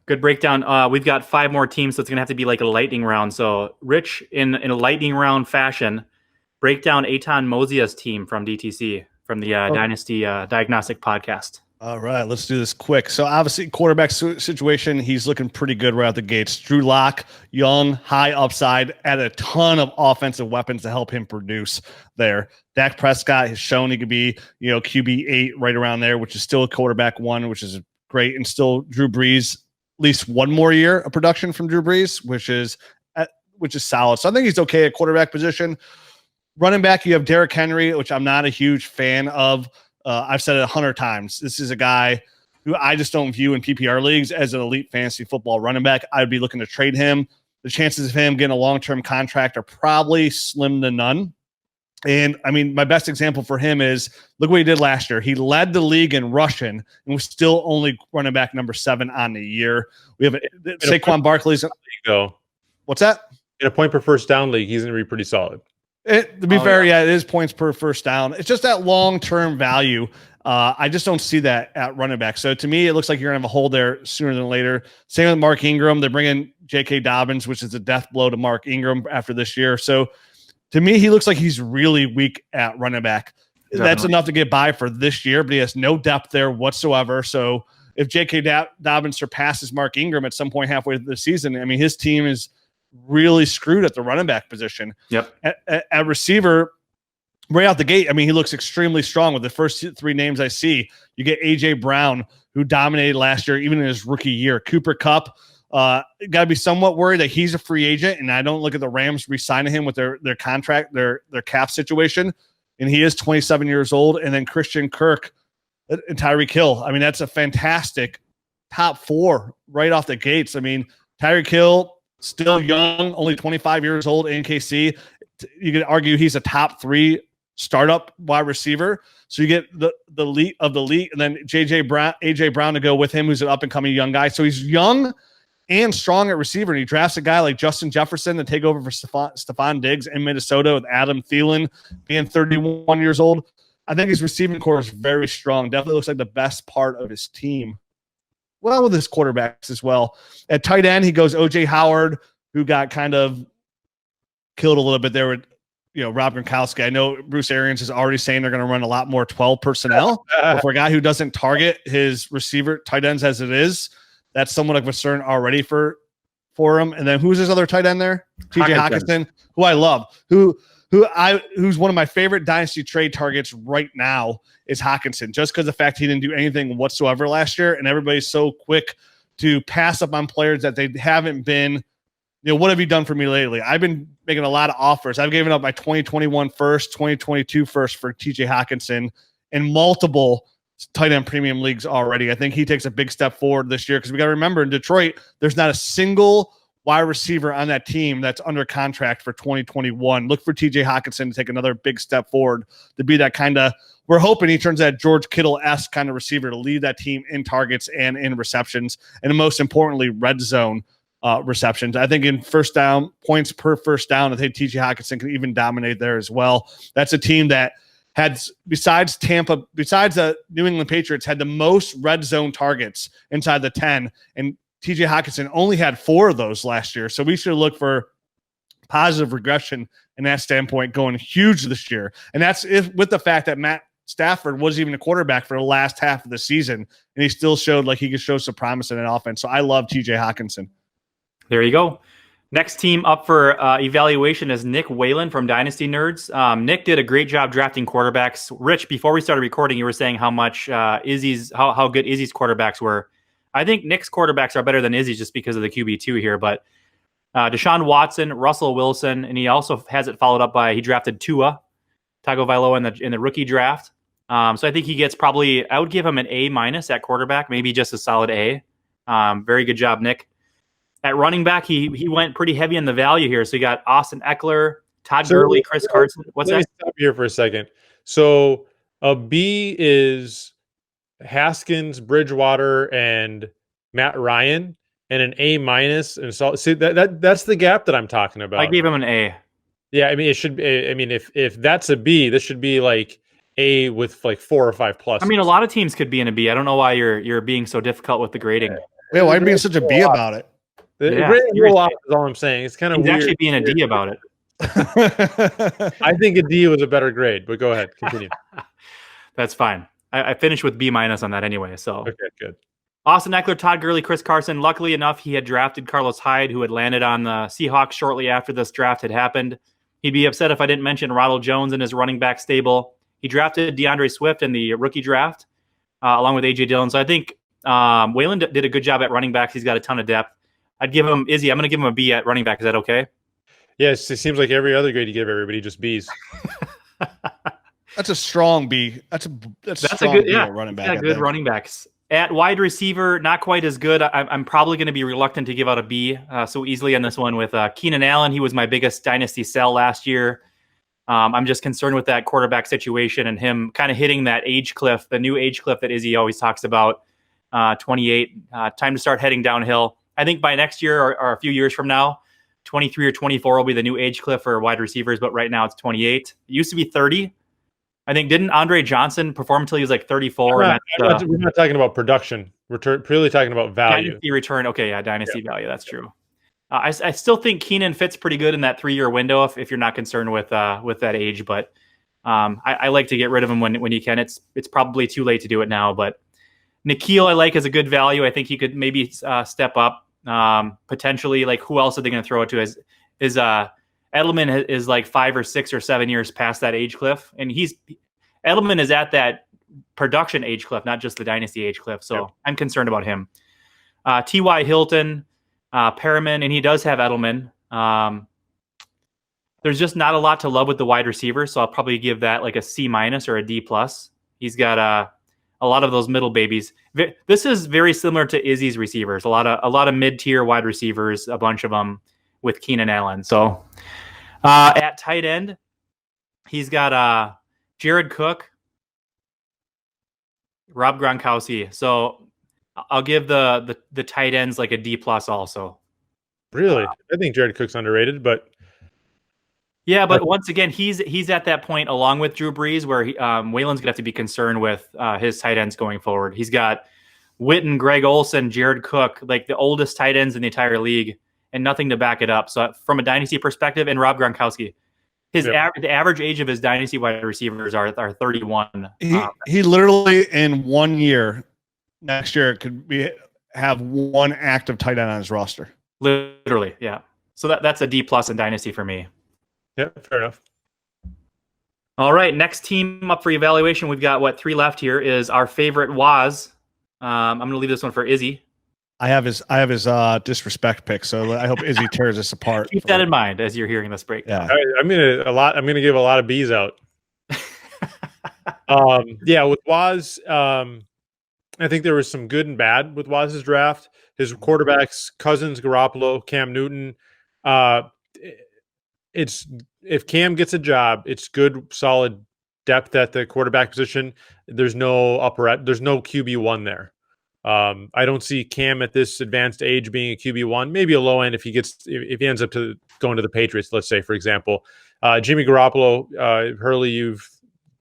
Good breakdown. We've got 5 more teams, so it's going to have to be like a lightning round. So, Rich, in a lightning round fashion, break down Eitan Mosia's team from DTC, from the Dynasty Diagnostic Podcast. All right, let's do this quick. So, obviously, quarterback situation, he's looking pretty good right out the gates. Drew Lock, young, high upside, add a ton of offensive weapons to help him produce there. Dak Prescott has shown he could be, QB 8 right around there, which is still a quarterback 1, which is great. And still Drew Brees, at least 1 more year of production from Drew Brees, which is solid. So I think he's okay at quarterback position. Running back, you have Derrick Henry, which I'm not a huge fan of. I've said it 100 times. This is a guy who I just don't view in PPR leagues as an elite fantasy football running back. I'd be looking to trade him. The chances of him getting a long-term contract are probably slim to none. And I mean, my best example for him is look what he did last year. He led the league in rushing and was still only running back number 7 on the year. We have Saquon Barkley's. What's that? In a point per first down league, he's going to be pretty solid. To be fair, yeah, it is points per first down. It's just that long-term value. I just don't see that at running back. So to me, it looks like you're going to have a hole there sooner than later. Same with Mark Ingram. They're bringing J.K. Dobbins, which is a death blow to Mark Ingram after this year. So to me, he looks like he's really weak at running back. Definitely. That's enough to get by for this year, but he has no depth there whatsoever. So if J.K. Dobbins surpasses Mark Ingram at some point halfway through the season, I mean, his team is really screwed at the running back position. Yep. At receiver, right out the gate, I mean, he looks extremely strong with the first 3 names I see. You get A.J. Brown, who dominated last year, even in his rookie year. Cooper Kupp, got to be somewhat worried that he's a free agent, and I don't look at the Rams re-signing him with their contract, their cap situation, and he is 27 years old. And then Christian Kirk and Tyreek Hill. I mean, that's a fantastic top 4 right off the gates. I mean, Tyreek Hill, still young, only 25 years old in KC. You could argue he's a top 3 startup wide receiver. So you get the lead of the league, and then AJ Brown to go with him, who's an up and coming young guy. So he's young and strong at receiver. And he drafts a guy like Justin Jefferson to take over for Stephon Diggs in Minnesota, with Adam Thielen being 31 years old. I think his receiving core is very strong. Definitely looks like the best part of his team. Well, with his quarterbacks as well. At tight end, he goes O.J. Howard, who got kind of killed a little bit there with Rob Gronkowski. I know Bruce Arians is already saying they're going to run a lot more 12 personnel. But for a guy who doesn't target his receiver tight ends as it is, that's somewhat of a concern already for him. And then who's his other tight end there? TJ Hockenson, who I love, who's one of my favorite dynasty trade targets right now is Hockenson, just because the fact he didn't do anything whatsoever last year, and everybody's so quick to pass up on players that they haven't been. What have you done for me lately? I've been making a lot of offers. I've given up my 2021 first, 2022 first for TJ Hockenson in multiple tight end premium leagues already. I think he takes a big step forward this year, because we got to remember, in Detroit, there's not a single wide receiver on that team that's under contract for 2021. Look for TJ Hockenson to take another big step forward, to be that kind of, we're hoping he turns that George Kittle-esque kind of receiver to lead that team in targets and in receptions, and most importantly, red zone receptions. I think in first down, points per first down, I think TJ Hockenson can even dominate there as well. That's a team that had, besides the New England Patriots, had the most red zone targets inside the 10, and TJ Hockenson only had 4 of those last year. So we should look for positive regression in that standpoint going huge this year. And that's with the fact that Matt Stafford wasn't even a quarterback for the last half of the season, and he still showed like he could show some promise in an offense. So I love TJ Hockenson. There you go. Next team up for evaluation is Nick Whalen from Dynasty Nerds. Nick did a great job drafting quarterbacks. Rich, before we started recording, you were saying how much how good Izzy's quarterbacks were. I think Nick's quarterbacks are better than Izzy's just because of the QB2 here. But Deshaun Watson, Russell Wilson, and he also has it followed up by, he drafted Tua Tagovailoa in the rookie draft. So I think he gets probably, I would give him an A- at quarterback, maybe just a solid A. Very good job, Nick. At running back, he went pretty heavy on the value here. So you got Austin Eckler, Todd Gurley, Chris Carson. What's that? Let me stop here for a second. So a B is Haskins, Bridgewater, and Matt Ryan, and an A-. And so see that's the gap that I'm talking about. I gave him an A. Yeah, I mean, it should be. I mean, if that's a B, this should be like A with like 4 or 5 plus. I mean, a lot of teams could be in a B. I don't know why you're being so difficult with the grading. Yeah, why are you being such a B about it? The grading roll off is all I'm saying. It's kind of weird. Actually being a D about it. I think a D was a better grade, but go ahead, continue. That's fine. I finished with B- on that anyway. So okay, good. Austin Eckler, Todd Gurley, Chris Carson. Luckily enough, he had drafted Carlos Hyde, who had landed on the Seahawks shortly after this draft had happened. He'd be upset if I didn't mention Ronald Jones in his running back stable. He drafted DeAndre Swift in the rookie draft, along with A.J. Dillon. So I think Whalen did a good job at running backs. He's got a ton of depth. I'd give him, Izzy, I'm going to give him a B at running back. Is that okay? Yes, it seems like every other grade you give everybody, just Bs. That's a strong B. That's a good, B at running back. Yeah, good running backs. At wide receiver, not quite as good. I'm probably going to be reluctant to give out a B so easily on this one with Keenan Allen. He was my biggest dynasty sell last year. I'm just concerned with that quarterback situation and him kind of hitting that age cliff, the new age cliff that Izzy always talks about, 28. Time to start heading downhill. I think by next year or a few years from now, 23 or 24 will be the new age cliff for wide receivers, but right now it's 28. It used to be 30. I think, didn't Andre Johnson perform until he was like 34? We're not talking about production. We're purely talking about value. Dynasty return. Okay, yeah, dynasty value. That's true. I still think Keenan fits pretty good in that 3-year window if you're not concerned with that age. But I like to get rid of him when you can. It's probably too late to do it now. But Nikhil I like as a good value. I think he could maybe step up. Potentially, like, who else are they going to throw it to? Is Edelman is like 5 or 6 or 7 years past that age cliff, and Edelman is at that production age cliff, not just the dynasty age cliff. So I'm concerned about him. T.Y. Hilton, Perriman, and he does have Edelman. There's just not a lot to love with the wide receivers, so I'll probably give that like a C- or a D+. He's got a lot of those middle babies. This is very similar to Izzy's receivers. A lot of mid-tier wide receivers, a bunch of them with Keenan Allen. So at tight end, he's got Jared Cook, Rob Gronkowski. So I'll give the tight ends like a D+ also. Really? I think Jared Cook's underrated, but yeah, but once again, he's at that point along with Drew Brees where Waylon's gonna have to be concerned with his tight ends going forward. He's got Witten, Greg Olsen, Jared Cook, like the oldest tight ends in the entire league, and nothing to back it up. So from a dynasty perspective, and Rob Gronkowski, the average age of his dynasty wide receivers are 31. He literally in 1 year next year could have one active tight end on his roster. Literally, yeah. So that's a D+ in dynasty for me. Yeah, fair enough. All right, next team up for evaluation. We've got 3 left here. Is our favorite Waz. I'm going to leave this one for Izzy. I have his disrespect pick, so I hope Izzy tears this apart. Keep that in mind as you're hearing this break. Yeah, I'm gonna give a lot of B's out. With Waz, I think there was some good and bad with Waz's draft. His quarterbacks, Cousins, Garoppolo, Cam Newton. If Cam gets a job, it's good, solid depth at the quarterback position. There's no QB1 there. I don't see Cam at this advanced age being a QB1. Maybe a low end if he ends up going to the Patriots, let's say, for example. Jimmy Garoppolo, Hurley, you've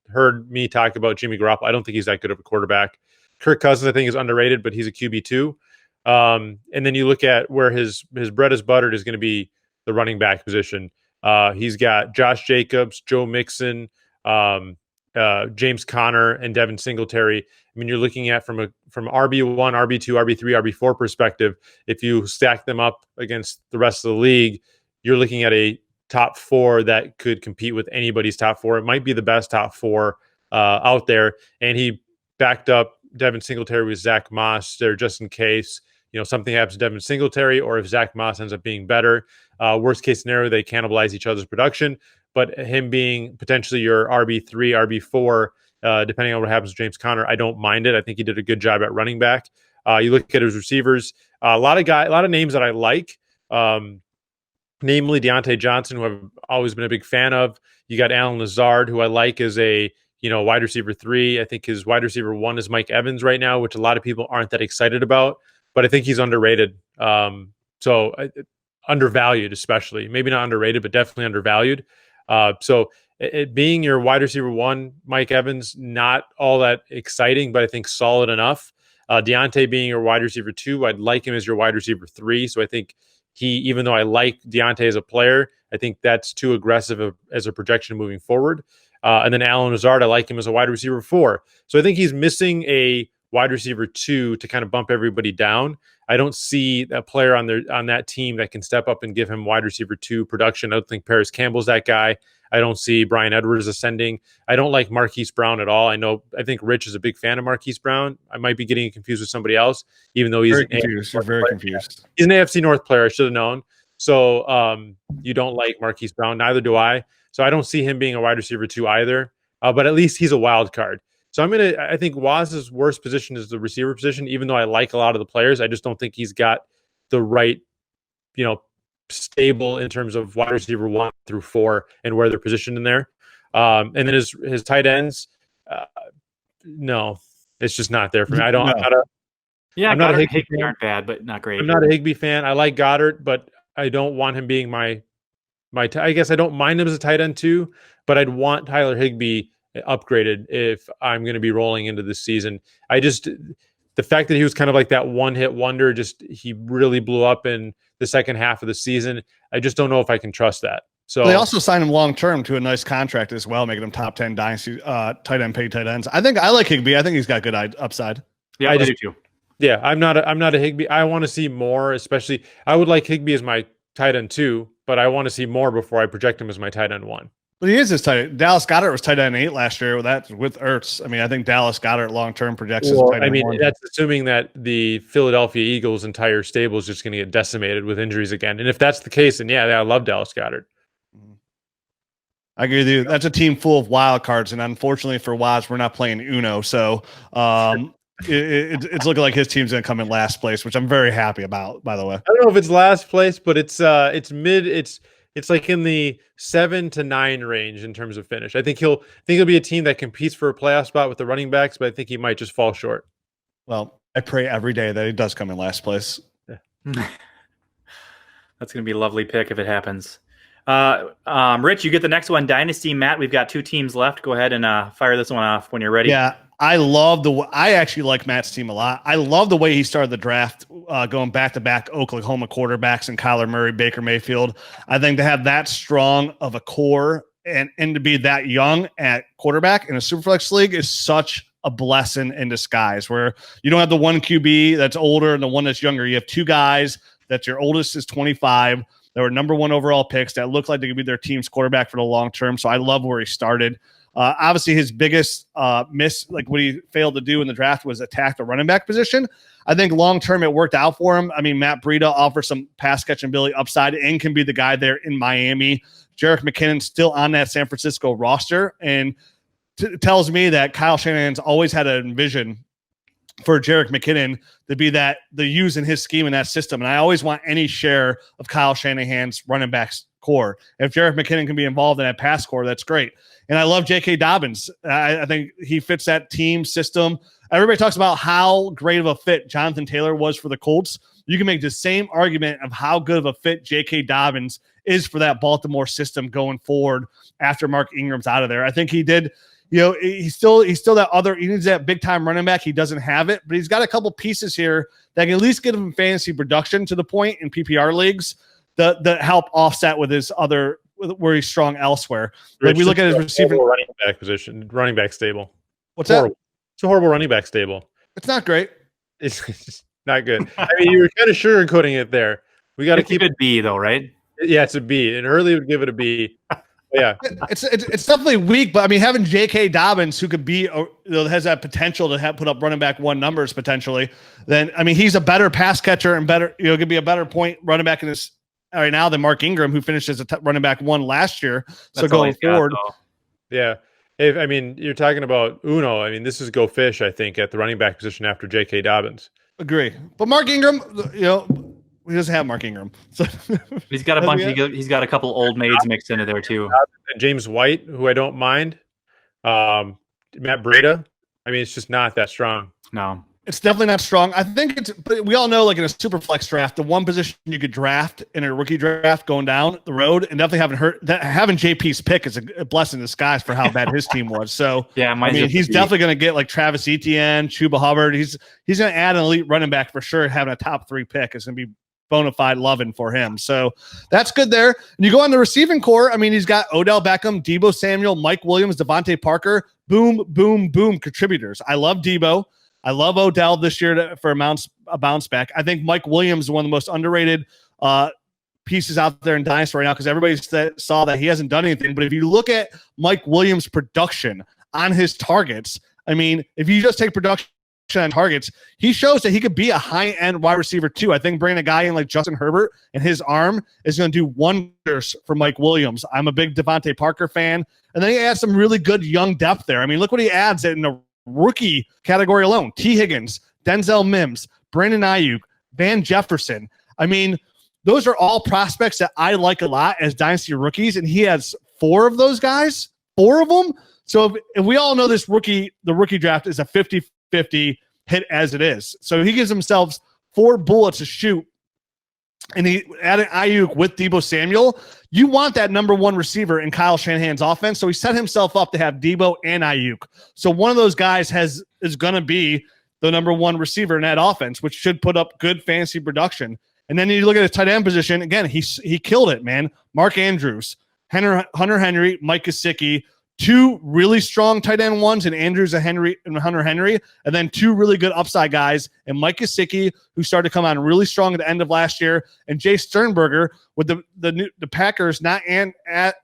heard me talk about Jimmy Garoppolo. I don't think he's that good of a quarterback. Kirk Cousins, I think, is underrated, but he's a QB2. And then you look at where his bread is buttered is going to be the running back position. He's got Josh Jacobs, Joe Mixon, James Conner, and Devin Singletary. I mean, you're looking at from RB1, RB2, RB3, RB4 perspective. If you stack them up against the rest of the league, you're looking at a top 4 that could compete with anybody's top 4. It might be the best top 4 out there. And he backed up Devin Singletary with Zach Moss there just in case something happens to Devin Singletary, or if Zach Moss ends up being better. Worst case scenario, they cannibalize each other's production. But him being potentially your RB3, RB4, depending on what happens to James Conner, I don't mind it. I think he did a good job at running back. You look at his receivers, a lot of names that I like, namely Deontay Johnson, who I've always been a big fan of. You got Alan Lazard, who I like as a wide receiver 3. I think his wide receiver 1 is Mike Evans right now, which a lot of people aren't that excited about, but I think he's underrated. Undervalued, especially. Maybe not underrated, but definitely undervalued. So it being your wide receiver 1, Mike Evans, not all that exciting, but I think solid enough. Deontay being your wide receiver 2, I'd like him as your wide receiver 3. So I think even though I like Deontay as a player, I think that's too aggressive as a projection moving forward. And then Alan Lazard, I like him as a wide receiver 4. So I think he's missing a wide receiver 2 to kind of bump everybody down. I don't see a player on that team that can step up and give him wide receiver 2 production. I don't think Paris Campbell's that guy. I don't see Brian Edwards ascending. I don't like Marquise Brown at all. I think Rich is a big fan of Marquise Brown. I might be getting confused with somebody else, even though he's very confused. You're very confused. He's an AFC North player. I should have known. So you don't like Marquise Brown. Neither do I. So I don't see him being a wide receiver 2 either. But at least he's a wild card. So I think Waz's worst position is the receiver position, even though I like a lot of the players. I just don't think he's got the right, stable in terms of wide receiver 1 through 4 and where they're positioned in there. And then his tight ends, no, it's just not there for me. I'm not a Higbee fan. Aren't bad, but not great. I'm not a Higbee fan. I like Goddard, but I don't want him being my I guess I don't mind him as a tight end too, but I'd want Tyler Higbee upgraded if I'm going to be rolling into this season. The fact that he was kind of like that one-hit wonder, he really blew up in the second half of the season. I just don't know if I can trust that. So they also signed him long-term to a nice contract as well, making him top 10 dynasty tight end paid tight ends. I like Higbee. I think he's got good upside. Yeah, I do too. Yeah, I'm not a Higbee. I want to see more, especially I would like Higbee as my tight end 2, but I want to see more before I project him as my tight end 1. But he is his tight end. Dallas Goedert was tight end 8 last year with Ertz. I mean, I think Dallas Goedert long-term projects as tight end 1. That's assuming that the Philadelphia Eagles' entire stable is just going to get decimated with injuries again. And if that's the case, then yeah, I love Dallas Goedert. I agree with you. That's a team full of wild cards, and unfortunately for Waz, we're not playing Uno. So it's looking like his team's going to come in last place, which I'm very happy about, by the way. I don't know if it's last place, but it's mid. It's like in the 7 to 9 range in terms of finish. I think he'll be a team that competes for a playoff spot with the running backs, but I think he might just fall short. Well, I pray every day that he does come in last place. Yeah. That's going to be a lovely pick if it happens. Rich, you get the next one. Dynasty, Matt. We've got 2 teams left. Go ahead and fire this one off when you're ready. Yeah, I actually like Matt's team a lot. I love the way he started the draft, going back-to-back Oklahoma quarterbacks and Kyler Murray, Baker Mayfield. I think to have that strong of a core and to be that young at quarterback in a Superflex league is such a blessing in disguise, where you don't have the one QB that's older and the one that's younger. You have 2 guys that your oldest is 25. They were number 1 overall picks that look like they could be their team's quarterback for the long term. So I love where he started. Obviously, his biggest miss, like what he failed to do in the draft, was attack the running back position. I think long term it worked out for him. I mean, Matt Breida offers some pass catching ability upside and can be the guy there in Miami. Jerick McKinnon's still on that San Francisco roster, and tells me that Kyle Shanahan's always had a vision for Jerick McKinnon to be the use in his scheme in that system. And I always want any share of Kyle Shanahan's running backs core. If Jerick McKinnon can be involved in that pass core, that's great. And I love J.K. Dobbins. I think he fits that team system. Everybody talks about how great of a fit Jonathan Taylor was for the Colts. You can make the same argument of how good of a fit J.K. Dobbins is for that Baltimore system going forward after Mark Ingram's out of there. I think he did. He's still that other. He needs that big time running back. He doesn't have it, but he's got a couple pieces here that can at least get him fantasy production to the point in PPR leagues that help offset with his other where he's strong elsewhere. Like we look at his receiving running back stable. What's that? It's a horrible running back stable. It's not great. It's just not good. I mean, you were kind of sugarcoating it there. We got to keep it B though, right? Yeah, it's a B, and Hurley would give it a B. Yeah, it's definitely weak, but I mean, having J.K. Dobbins, who could be has that potential to put up running back 1 numbers potentially, then I mean, he's a better pass catcher and better, could be a better point running back in this right now than Mark Ingram, who finished as a running back 1 last year. So going forward, yeah. I mean, you're talking about Uno. I mean, this is go fish, I think, at the running back position after J.K. Dobbins. Agree, but Mark Ingram, he doesn't have Mark Ingram. So he's got a bunch. He's got a couple old maids mixed into there too. And James White, who I don't mind. Matt Breida. I mean, it's just not that strong. No, it's definitely not strong. I think but we all know, like in a super flex draft, the one position you could draft in a rookie draft going down the road, and definitely having JP's pick is a blessing in disguise for how bad his team was. So yeah, I mean, he's definitely going to get like Travis Etienne, Chuba Hubbard. He's going to add an elite running back for sure. Having a top 3 pick is going to be bona fide loving for him. So that's good there. And you go on the receiving core. I mean, he's got Odell Beckham, Deebo Samuel, Mike Williams, Devontae Parker, boom, boom, boom contributors. I love Deebo. I love Odell this year for a bounce back. I think Mike Williams is one of the most underrated pieces out there in Dynasty right now, because everybody saw that he hasn't done anything. But if you look at Mike Williams' production on his targets, I mean, if you just take production on targets, he shows that he could be a high-end wide receiver too. I think bringing a guy in like Justin Herbert and his arm is going to do wonders for Mike Williams. I'm a big Devontae Parker fan. And then he adds some really good young depth there. I mean, look what he adds in the rookie category alone. T. Higgins, Denzel Mims, Brandon Ayuk, Van Jefferson. I mean, those are all prospects that I like a lot as dynasty rookies, and he has 4 of those guys, 4 of them. So if we all know the rookie draft is a 50-50 hit as it is. So he gives himself 4 bullets to shoot, and he added Ayuk with Deebo Samuel. You want that number 1 receiver in Kyle Shanahan's offense. So he set himself up to have Deebo and Ayuk. So one of those guys is going to be the number 1 receiver in that offense, which should put up good fantasy production. And then you look at his tight end position. Again, he killed it, man. Mark Andrews, Hunter Henry, Mike Gesicki, two really strong tight end ones in Andrews and Hunter Henry, and then two really good upside guys, and Mike Gesicki, who started to come on really strong at the end of last year, and Jay Sternberger, with the Packers not adding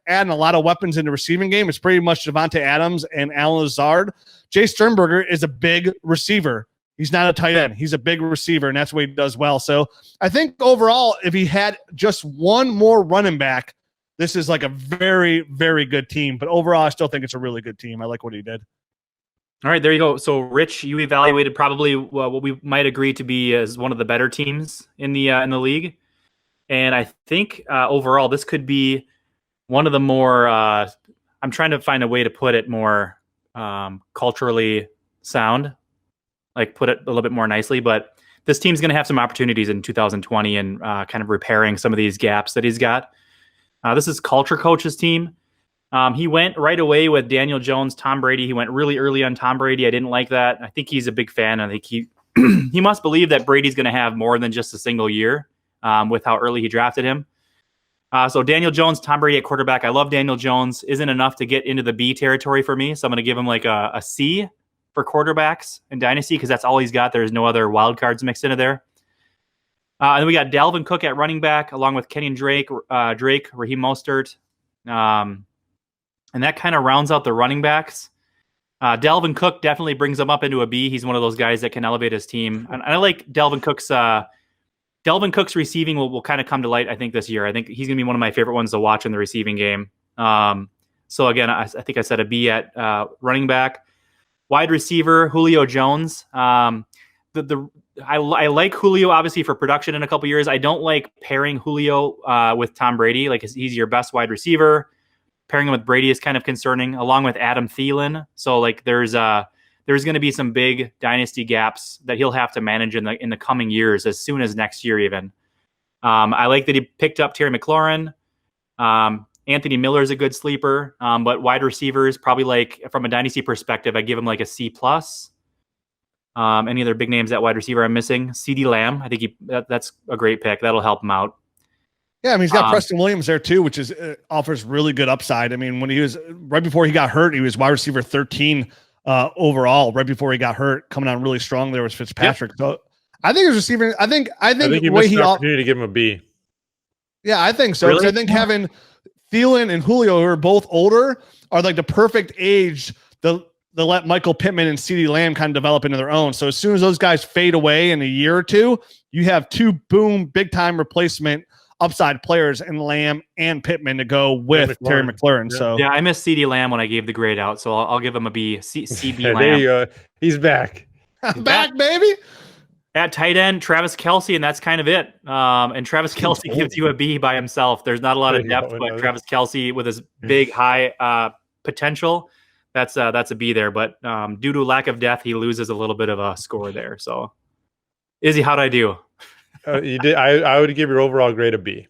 a lot of weapons in the receiving game. It's pretty much Devontae Adams and Alan Lazard. Jay Sternberger is a big receiver. He's not a tight end. He's a big receiver, and that's what he does well. So I think overall, if he had just one more running back, this is like a very, very good team. But overall, I still think it's a really good team. I like what he did. All right, there you go. So, Rich, you evaluated probably what we might agree to be as one of the better teams in the league, and I think overall this could be one of the more. I'm trying to find a way to put it more culturally sound, like put it a little bit more nicely. But this team's going to have some opportunities in 2020 and kind of repairing some of these gaps that he's got. This is Culture Coach's team. He went right away with Daniel Jones, Tom Brady. He went really early on Tom Brady. I didn't like that. I think he's a big fan. I think he must believe that Brady's going to have more than just a single year with how early he drafted him. So Daniel Jones, Tom Brady at quarterback. I love Daniel Jones. Isn't enough to get into the B territory for me. So I'm going to give him like a C for quarterbacks in Dynasty because that's all he's got. There's no other wild cards mixed into there. And then we got Dalvin Cook at running back, along with Kenyon Drake, Raheem Mostert. And that kind of rounds out the running backs. Dalvin Cook definitely brings him up into a B. He's one of those guys that can elevate his team. And I like Dalvin Cook's receiving will kind of come to light, I think, this year. I think he's going to be one of my favorite ones to watch in the receiving game. So, again, I think I said a B at running back. Wide receiver, Julio Jones. I like Julio, obviously, for production in a couple years. I don't like pairing Julio with Tom Brady. Like, he's your best wide receiver. Pairing him with Brady is kind of concerning, along with Adam Thielen. So, like, there's going to be some big dynasty gaps that he'll have to manage in the coming years, as soon as next year even. I like that he picked up Terry McLaurin. Anthony Miller is a good sleeper, but wide receivers, probably like from a dynasty perspective, I give him like a C+. Any other big names at wide receiver I'm missing? CeeDee Lamb. I think that's a great pick. That'll help him out. Yeah, I mean, he's got Preston Williams there too, which is offers really good upside. I mean, when he was right before he got hurt, he was wide receiver 13 overall. Right before he got hurt, coming on really strong there was Fitzpatrick. Yep. So I think his receiving. I think you missed an opportunity to give him a B. Yeah, I think so. Really? I think having Thielen and Julio, who are both older, are like the perfect age to let Michael Pittman and CeeDee Lamb kind of develop into their own. So as soon as those guys fade away in a year or two, you have two big time replacement upside players in Lamb and Pittman to go with Terry McLaurin. Yeah. So I missed CeeDee Lamb when I gave the grade out, so I'll give him a B. CB Lamb. There you go. He's back. back, baby. At tight end, Travis Kelce, and that's kind of it. And Travis Kelce gives you a B by himself. There's not a lot of depth, but Travis Kelce with his big high potential, that's a B there. But due to lack of depth, he loses a little bit of a score there. So, Izzy, how'd I do? You did. I would give your overall grade a B.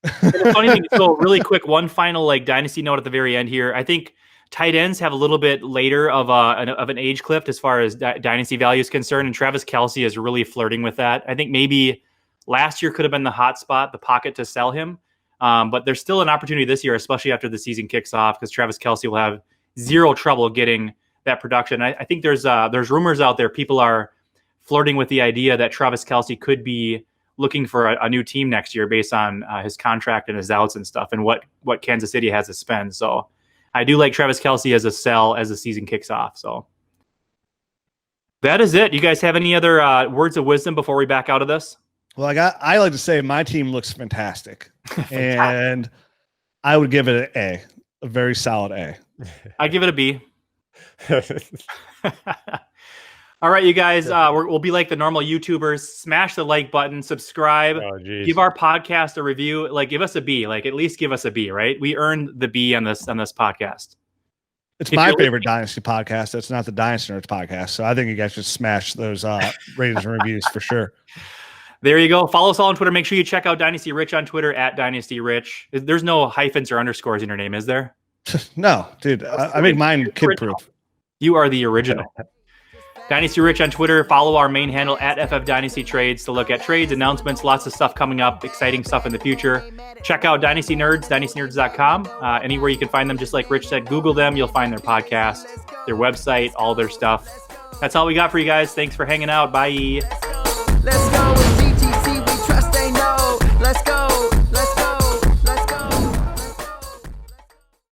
The funny thing, so really quick, one final like dynasty note at the very end here. I think tight ends have a little bit later of an age cliff as far as dynasty value is concerned, and Travis Kelce is really flirting with that. I think maybe last year could have been the hot spot, the pocket to sell him, but there's still an opportunity this year, especially after the season kicks off, because Travis Kelce will have zero trouble getting that production. I think there's rumors out there. People are flirting with the idea that Travis Kelce could be looking for a new team next year based on his contract and his outs and stuff, and what Kansas City has to spend. So I do like Travis Kelce as a sell as the season kicks off. So that is it. You guys have any other words of wisdom before we back out of this? Well, I like to say my team looks fantastic. And I would give it an A, a very solid A. I give it a B. All right, you guys, we'll be like the normal YouTubers. Smash the like button, subscribe, give our podcast a review. Like, give us a B. Like, at least give us a B, right? We earned the B on this podcast. It's my favorite Dynasty podcast. It's not the Dynasty Nerds podcast. So I think you guys should smash those ratings and reviews for sure. There you go. Follow us all on Twitter. Make sure you check out Dynasty Rich on Twitter at Dynasty Rich. There's no hyphens or underscores in your name, is there? No, dude. I make mine kid-proof. You are the original. Dynasty Rich on Twitter. Follow our main handle at FF Dynasty Trades to look at trades, announcements, lots of stuff coming up, exciting stuff in the future. Check out Dynasty Nerds, dynastynerds.com. Anywhere you can find them, just like Rich said, Google them. You'll find their podcast, their website, all their stuff. That's all we got for you guys. Thanks for hanging out. Bye. Let's go with DTC. We trust they know. Let's go.